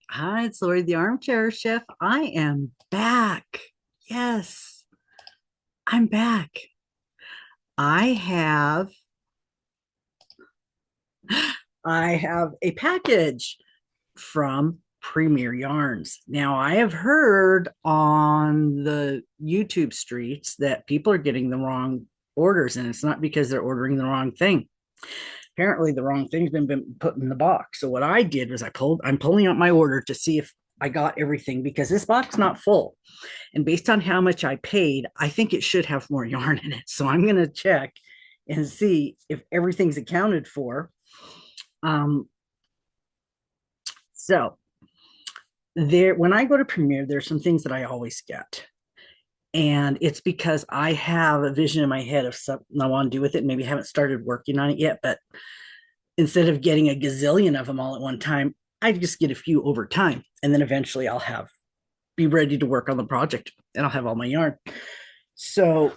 Hi, it's Lori, the armchair chef. I am back. Yes, I'm back. I have I have a package from Premier Yarns. Now, I have heard on the YouTube streets that people are getting the wrong orders, and it's not because they're ordering the wrong thing. Apparently, the wrong thing's been put in the box. So what I did was I'm pulling out my order to see if I got everything because this box is not full. And based on how much I paid, I think it should have more yarn in it. So I'm going to check and see if everything's accounted for. Um, so when I go to Premiere, there's some things that I always get. And it's because I have a vision in my head of something I want to do with it. Maybe I haven't started working on it yet, but instead of getting a gazillion of them all at one time, I just get a few over time. And then eventually I'll be ready to work on the project and I'll have all my yarn. So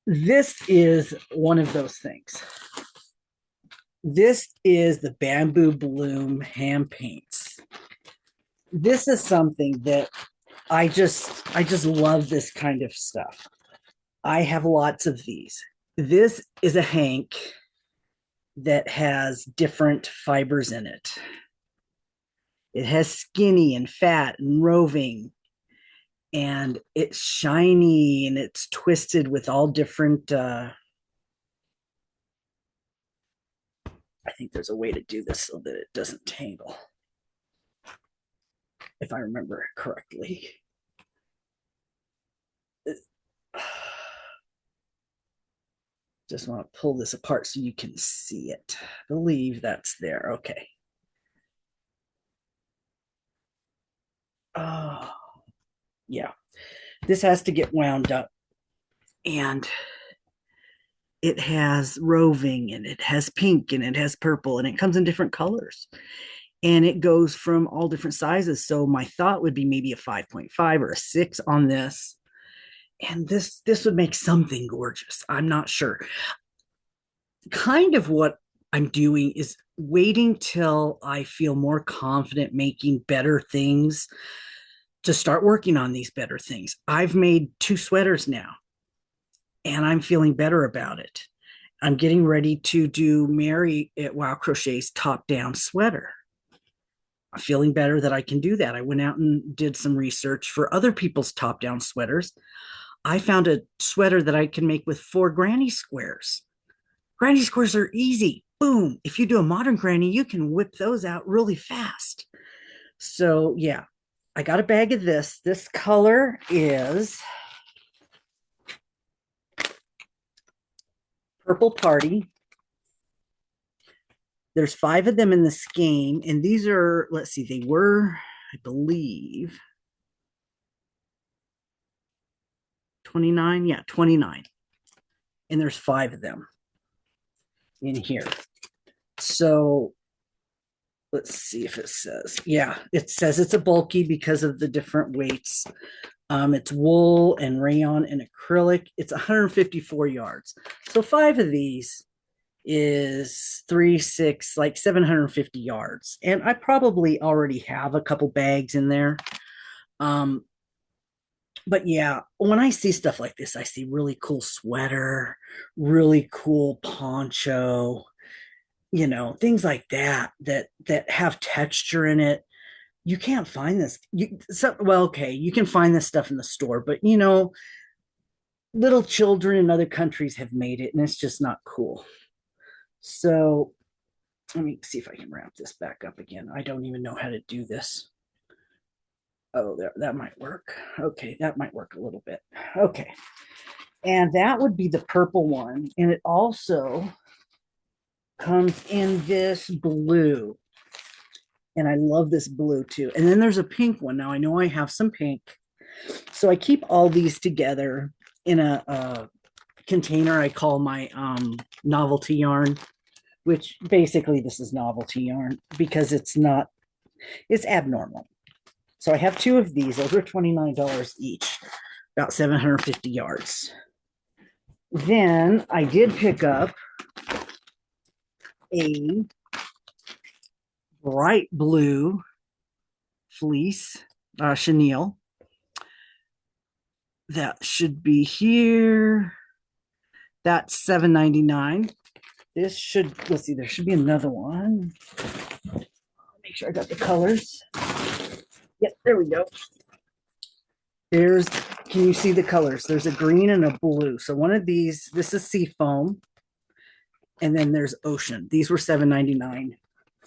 this is one of those things. This is the Bamboo Bloom hand paints. This is something that I just love this kind of stuff. I have lots of these. This is a hank that has different fibers in it. It has skinny and fat and roving, and it's shiny and it's twisted with all different I think there's a way to do this so that it doesn't tangle, if I remember correctly. Just want to pull this apart so you can see it. I believe that's there. Okay. Oh, yeah. This has to get wound up. And it has roving and it has pink and it has purple and it comes in different colors. And it goes from all different sizes. So my thought would be maybe a 5.5 or a 6 on this. And this would make something gorgeous. I'm not sure. Kind of what I'm doing is waiting till I feel more confident making better things to start working on these better things. I've made 2 sweaters now and I'm feeling better about it. I'm getting ready to do Mary at Wow Crochet's top down sweater. I'm feeling better that I can do that. I went out and did some research for other people's top down sweaters. I found a sweater that I can make with 4 granny squares. Granny squares are easy. Boom. If you do a modern granny, you can whip those out really fast. So, yeah, I got a bag of this. This color is Purple Party. There's 5 of them in the skein, and these are, let's see, they were, I believe, 29. Yeah, 29. And there's 5 of them in here. So let's see if it says. Yeah, it says it's a bulky because of the different weights. It's wool and rayon and acrylic. It's 154 yards. So 5 of these is 3, 6, like 750 yards. And I probably already have a couple bags in there. Um, but yeah, when I see stuff like this, I see really cool sweater, really cool poncho, things like that have texture in it. You can't find this. Well, okay, you can find this stuff in the store, but little children in other countries have made it, and it's just not cool. So let me see if I can wrap this back up again. I don't even know how to do this. Oh, there, that might work. Okay, that might work a little bit. Okay. And that would be the purple one. And it also comes in this blue. And I love this blue too. And then there's a pink one. Now I know I have some pink. So I keep all these together in a container I call my novelty yarn, which basically this is novelty yarn because it's abnormal. So I have 2 of these. Those are $29 each, about 750 yards. Then I did pick up a bright blue fleece, chenille. That should be here. That's $7.99. This should, let's see, there should be another one. Make sure I got the colors. Yep, there we go. There's, can you see the colors? There's a green and a blue. So one of these, this is sea foam. And then there's ocean. These were $7.99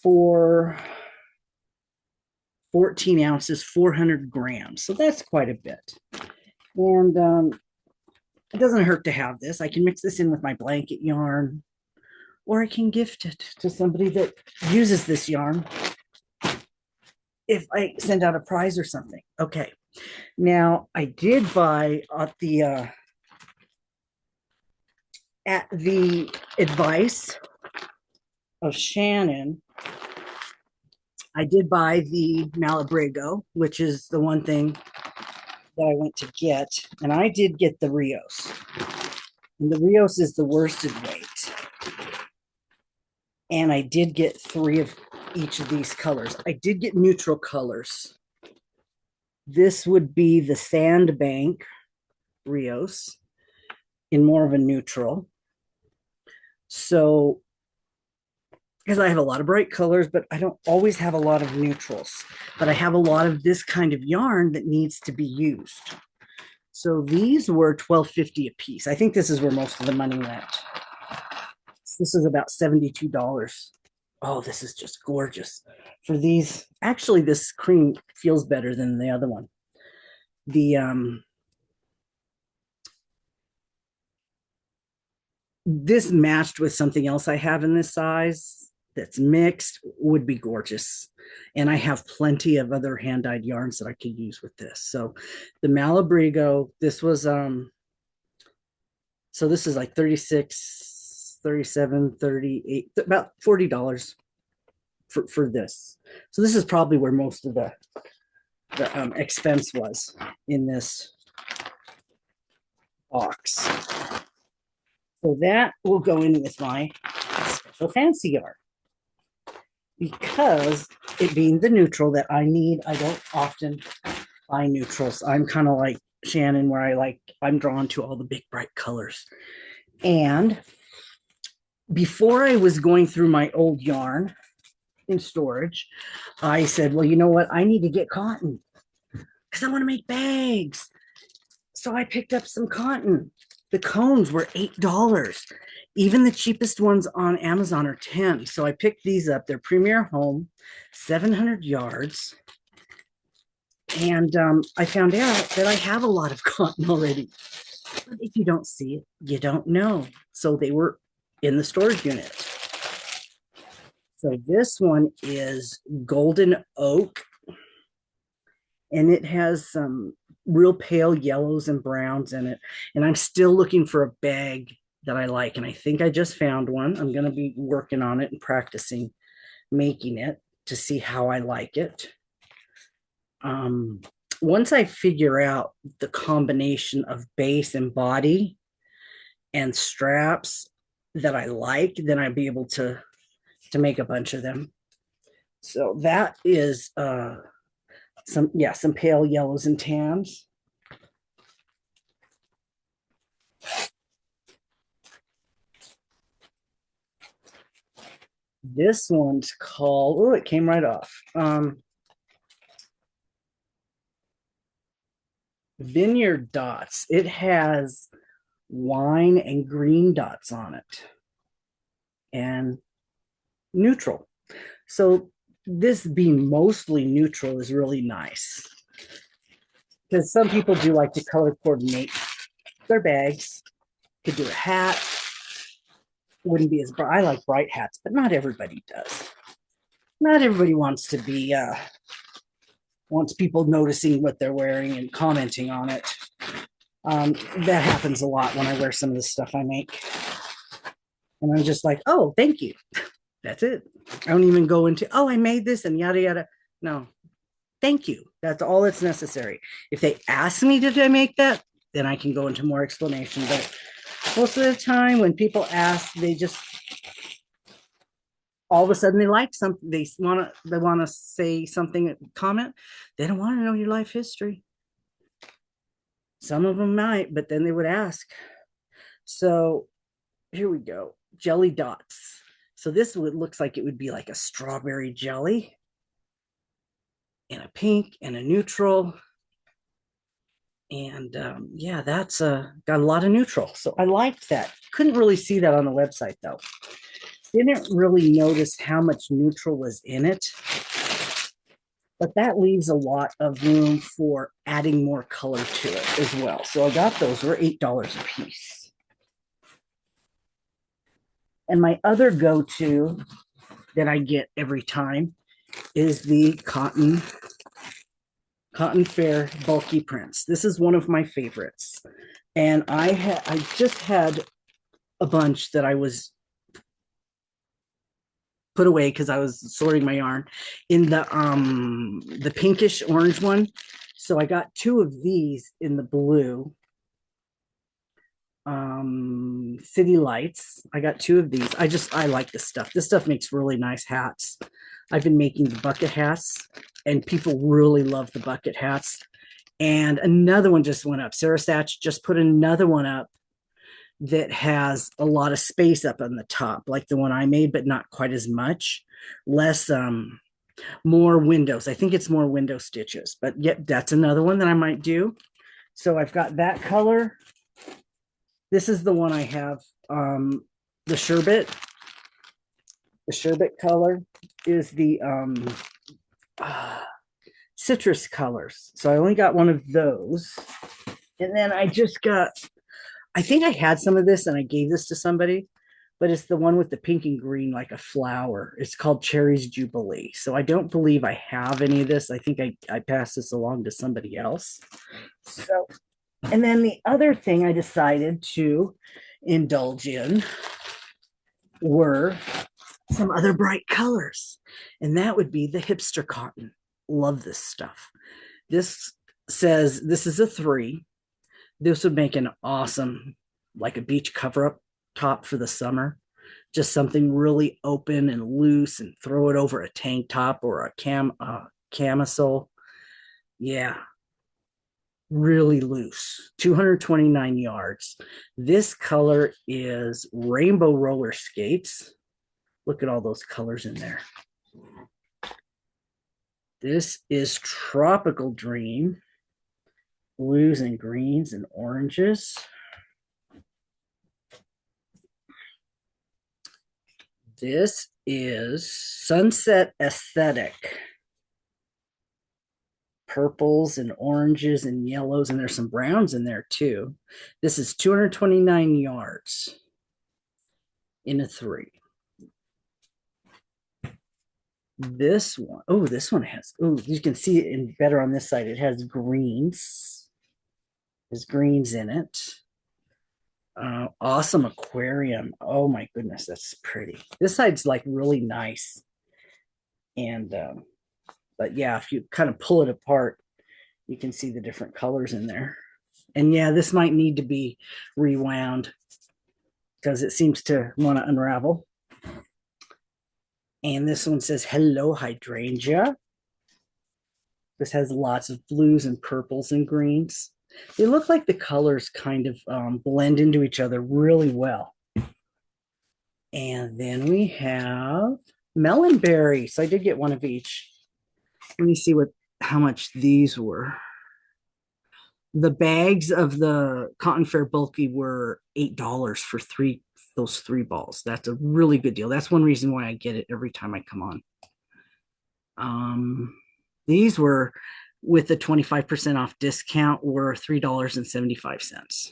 for 14 ounces, 400 grams. So that's quite a bit. And it doesn't hurt to have this. I can mix this in with my blanket yarn, or I can gift it to somebody that uses this yarn if I send out a prize or something. Okay. Now, I did buy at the advice of Shannon, I did buy the Malabrigo, which is the one thing that I went to get. And I did get the Rios. And the Rios is the worsted weight. And I did get 3 of each of these colors. I did get neutral colors. This would be the Sandbank Rios in more of a neutral. So, because I have a lot of bright colors, but I don't always have a lot of neutrals. But I have a lot of this kind of yarn that needs to be used. So these were $12.50 a piece. I think this is where most of the money went. This is about $72. Oh, this is just gorgeous. For these, actually, this cream feels better than the other one. This matched with something else I have in this size that's mixed, would be gorgeous. And I have plenty of other hand-dyed yarns that I could use with this. So the Malabrigo, this was so this is like 36, 37, 38, about $40 for this. So this is probably where most of the expense was in this box. So that will go in with my special fancy yarn. Because it being the neutral that I need, I don't often buy neutrals. I'm kind of like Shannon, where I'm drawn to all the big bright colors. And before I was going through my old yarn in storage, I said, well, you know what? I need to get cotton because I want to make bags. So I picked up some cotton. The cones were $8. Even the cheapest ones on Amazon are $10. So I picked these up. They're Premier Home, 700 yards. And I found out that I have a lot of cotton already. But if you don't see it, you don't know. So they were in the storage unit. So this one is golden oak. And it has some real pale yellows and browns in it. And I'm still looking for a bag that I like. And I think I just found one. I'm going to be working on it and practicing making it to see how I like it. Once I figure out the combination of base and body and straps that I like, then I'll be able to make a bunch of them. So that is some pale yellows and tans. This one's called, oh, it came right off. Vineyard Dots. It has wine and green dots on it and neutral. So this being mostly neutral is really nice because some people do like to color coordinate their bags. Could do a hat. Wouldn't be as bright. I like bright hats, but not everybody does. Not everybody wants to be wants people noticing what they're wearing and commenting on it. That happens a lot when I wear some of the stuff I make. And I'm just like, oh, thank you. That's it. I don't even go into, oh, I made this and yada, yada. No, thank you. That's all that's necessary. If they ask me, did I make that? Then I can go into more explanation. But most of the time when people ask, they just all of a sudden they like something. They want to say something, comment. They don't want to know your life history. Some of them might, but then they would ask. So here we go. Jelly dots. So this would looks like it would be like a strawberry jelly and a pink and a neutral. And yeah, that's got a lot of neutral. So I liked that. Couldn't really see that on the website though. Didn't really notice how much neutral was in it, but that leaves a lot of room for adding more color to it as well. So I got those. They're $8 a piece. And my other go-to that I get every time is the Cotton Fair bulky prints. This is one of my favorites. And I just had a bunch that I was put away because I was sorting my yarn in the pinkish orange one. So I got two of these in the blue. City Lights. I got two of these. I like this stuff. This stuff makes really nice hats. I've been making the bucket hats and people really love the bucket hats. And another one just went up. Sarah Satch just put another one up that has a lot of space up on the top, like the one I made, but not quite as much. Less, more windows. I think it's more window stitches, but yep, that's another one that I might do. So I've got that color. This is the one I have, the sherbet. The sherbet color is the citrus colors. So I only got one of those. And then I just got, I think I had some of this and I gave this to somebody, but it's the one with the pink and green, like a flower. It's called Cherry's Jubilee. So I don't believe I have any of this. I think I passed this along to somebody else. So, and then the other thing I decided to indulge in were some other bright colors, and that would be the hipster cotton. Love this stuff. This says this is a 3. This would make an awesome, like a beach cover up top for the summer. Just something really open and loose, and throw it over a tank top or a camisole. Yeah, really loose. 229 yards. This color is rainbow roller skates. Look at all those colors in there. This is Tropical Dream. Blues and greens and oranges. This is Sunset Aesthetic. Purples and oranges and yellows, and there's some browns in there too. This is 229 yards in a 3. This one, oh, this one has, oh, you can see it in better on this side. It has greens. There's greens in it. Awesome aquarium. Oh my goodness, that's pretty. This side's like really nice. And but yeah, if you kind of pull it apart, you can see the different colors in there. And yeah, this might need to be rewound because it seems to want to unravel. And this one says Hello Hydrangea. This has lots of blues and purples and greens. They look like the colors kind of blend into each other really well. And then we have melon berry. So I did get one of each. Let me see how much these were. The bags of the Cotton Fair bulky were $8 for those 3 balls. That's a really good deal. That's one reason why I get it every time I come on. These were, with the 25% off discount, were $3.75.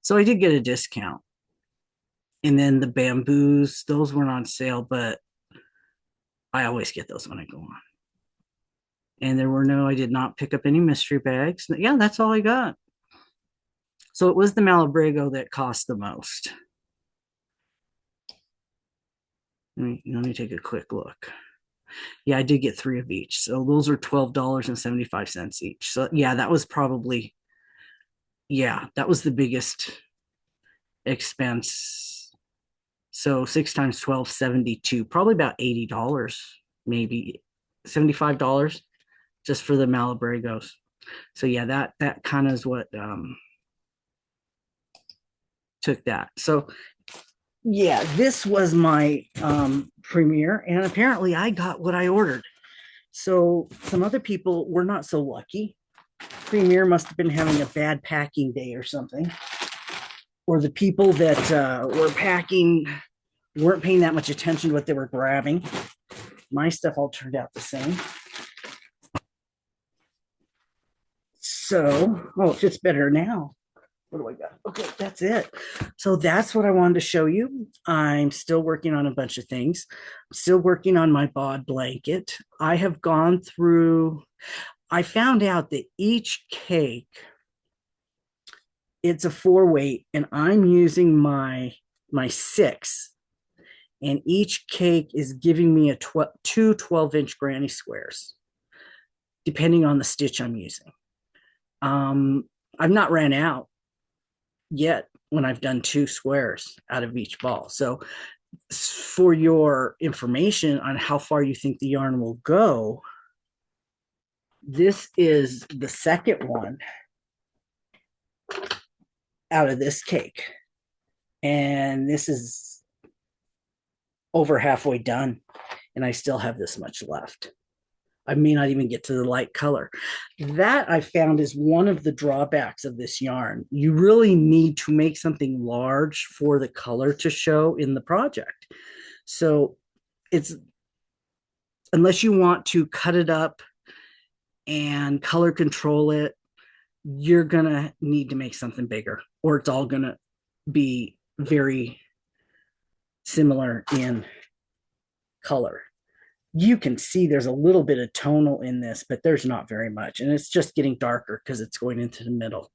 So I did get a discount. And then the bamboos, those weren't on sale, but I always get those when I go on. And I did not pick up any mystery bags. Yeah, that's all I got. So it was the Malabrigo that cost the most. Let me take a quick look. Yeah, I did get 3 of each. So those are $12.75 each. So yeah, that was probably, yeah, that was the biggest expense So 6 times 12, 72, probably about $80, maybe $75 just for the Malabrigos. So yeah, that kind of is what took that. So yeah, this was my premiere, and apparently I got what I ordered. So some other people were not so lucky. Premiere must have been having a bad packing day or something, or the people that were packing weren't paying that much attention to what they were grabbing. My stuff all turned out the same. So, oh, it fits better now. What do I got? Okay, that's it. So that's what I wanted to show you. I'm still working on a bunch of things. I'm still working on my bod blanket. I have gone through, I found out that each cake, it's a 4 weight, and I'm using my 6, and each cake is giving me two 12-inch granny squares, depending on the stitch I'm using. I've not ran out yet when I've done 2 squares out of each ball. So for your information on how far you think the yarn will go, this is the second one out of this cake. And this is over halfway done, and I still have this much left. I may not even get to the light color. That I found is one of the drawbacks of this yarn. You really need to make something large for the color to show in the project. So it's, unless you want to cut it up and color control it, you're going to need to make something bigger, or it's all going to be very similar in color. You can see there's a little bit of tonal in this, but there's not very much. And it's just getting darker because it's going into the middle.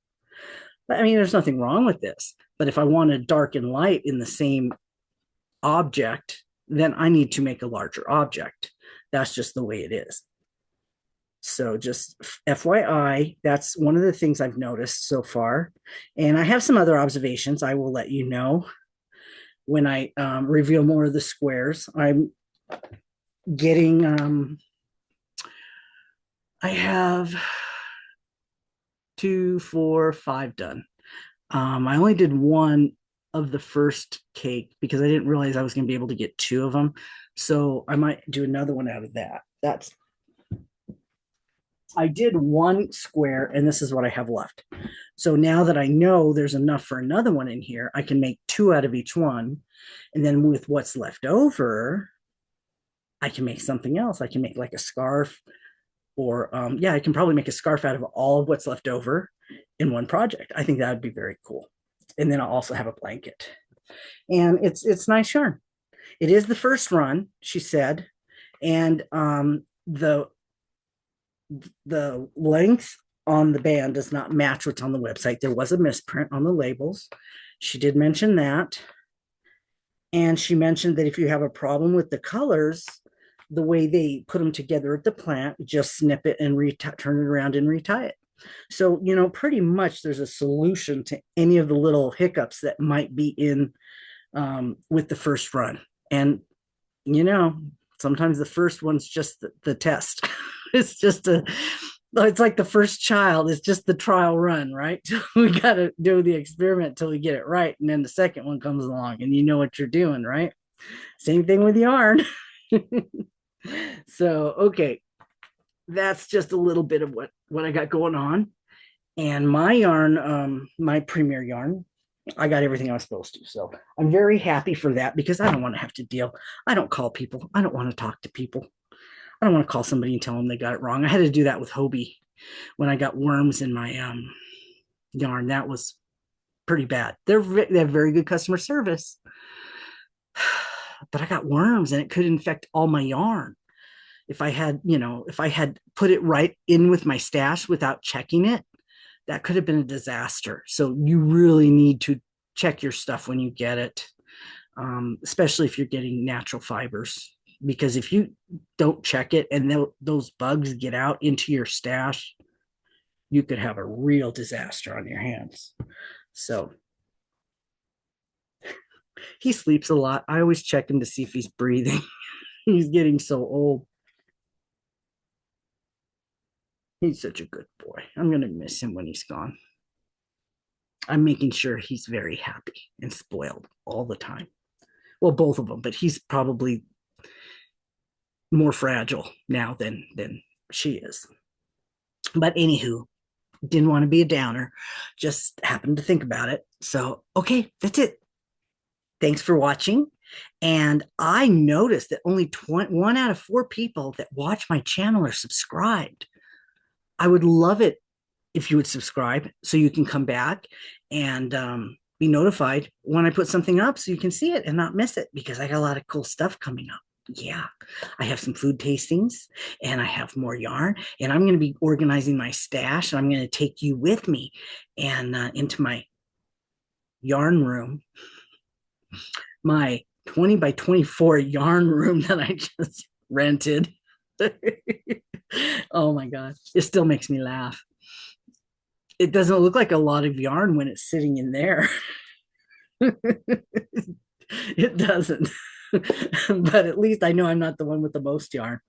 But I mean, there's nothing wrong with this. But if I want to dark and light in the same object, then I need to make a larger object. That's just the way it is. So just FYI, that's one of the things I've noticed so far. And I have some other observations I will let you know when I reveal more of the squares. I'm getting, I have 2, 4, 5 done. I only did one of the first cake because I didn't realize I was going to be able to get 2 of them. So I might do another one out of that. I did 1 square, and this is what I have left. So now that I know there's enough for another one in here, I can make 2 out of each one. And then with what's left over, I can make something else. I can make like a scarf, or yeah, I can probably make a scarf out of all of what's left over in one project. I think that would be very cool. And then I'll also have a blanket. And it's nice yarn. It is the first run, she said. And the length on the band does not match what's on the website. There was a misprint on the labels. She did mention that. And she mentioned that if you have a problem with the colors, the way they put them together at the plant, just snip it and turn it around and retie it. So, you know, pretty much there's a solution to any of the little hiccups that might be in with the first run. And, you know, sometimes the first one's just the test. It's just it's like the first child. It's just the trial run, right? We got to do the experiment till we get it right. And then the second one comes along and you know what you're doing, right? Same thing with yarn. So, okay. That's just a little bit of what I got going on. And my yarn, my premier yarn, I got everything I was supposed to. So I'm very happy for that because I don't want to have to deal. I don't call people. I don't want to talk to people. I don't want to call somebody and tell them they got it wrong. I had to do that with Hobie when I got worms in my yarn. That was pretty bad. They have very good customer service, but I got worms and it could infect all my yarn. If I had put it right in with my stash without checking it, that could have been a disaster. So you really need to check your stuff when you get it, especially if you're getting natural fibers. Because if you don't check it and those bugs get out into your stash, you could have a real disaster on your hands. So He sleeps a lot. I always check him to see if he's breathing. He's getting so old. He's such a good boy. I'm going to miss him when he's gone. I'm making sure he's very happy and spoiled all the time. Well, both of them, but he's probably more fragile now than she is. But anywho, didn't want to be a downer, just happened to think about it. So, okay, that's it. Thanks for watching. And I noticed that only 1 out of 4 people that watch my channel are subscribed. I would love it if you would subscribe so you can come back and be notified when I put something up so you can see it and not miss it because I got a lot of cool stuff coming up. Yeah, I have some food tastings and I have more yarn, and I'm going to be organizing my stash. And I'm going to take you with me and into my yarn room, my 20 by 24 yarn room that I just rented. Oh my God, it still makes me laugh. It doesn't look like a lot of yarn when it's sitting in there. It doesn't. But at least I know I'm not the one with the most yarn.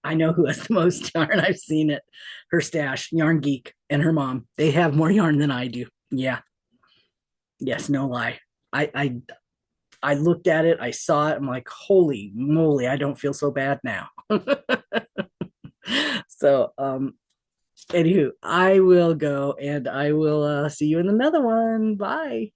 I know who has the most yarn. I've seen it. Her stash, Yarn Geek, and her mom. They have more yarn than I do. Yeah. Yes, no lie. I I I looked at it, I saw it, I'm like, holy moly, I don't feel so bad now. So anywho, I will go and I will see you in another one. Bye.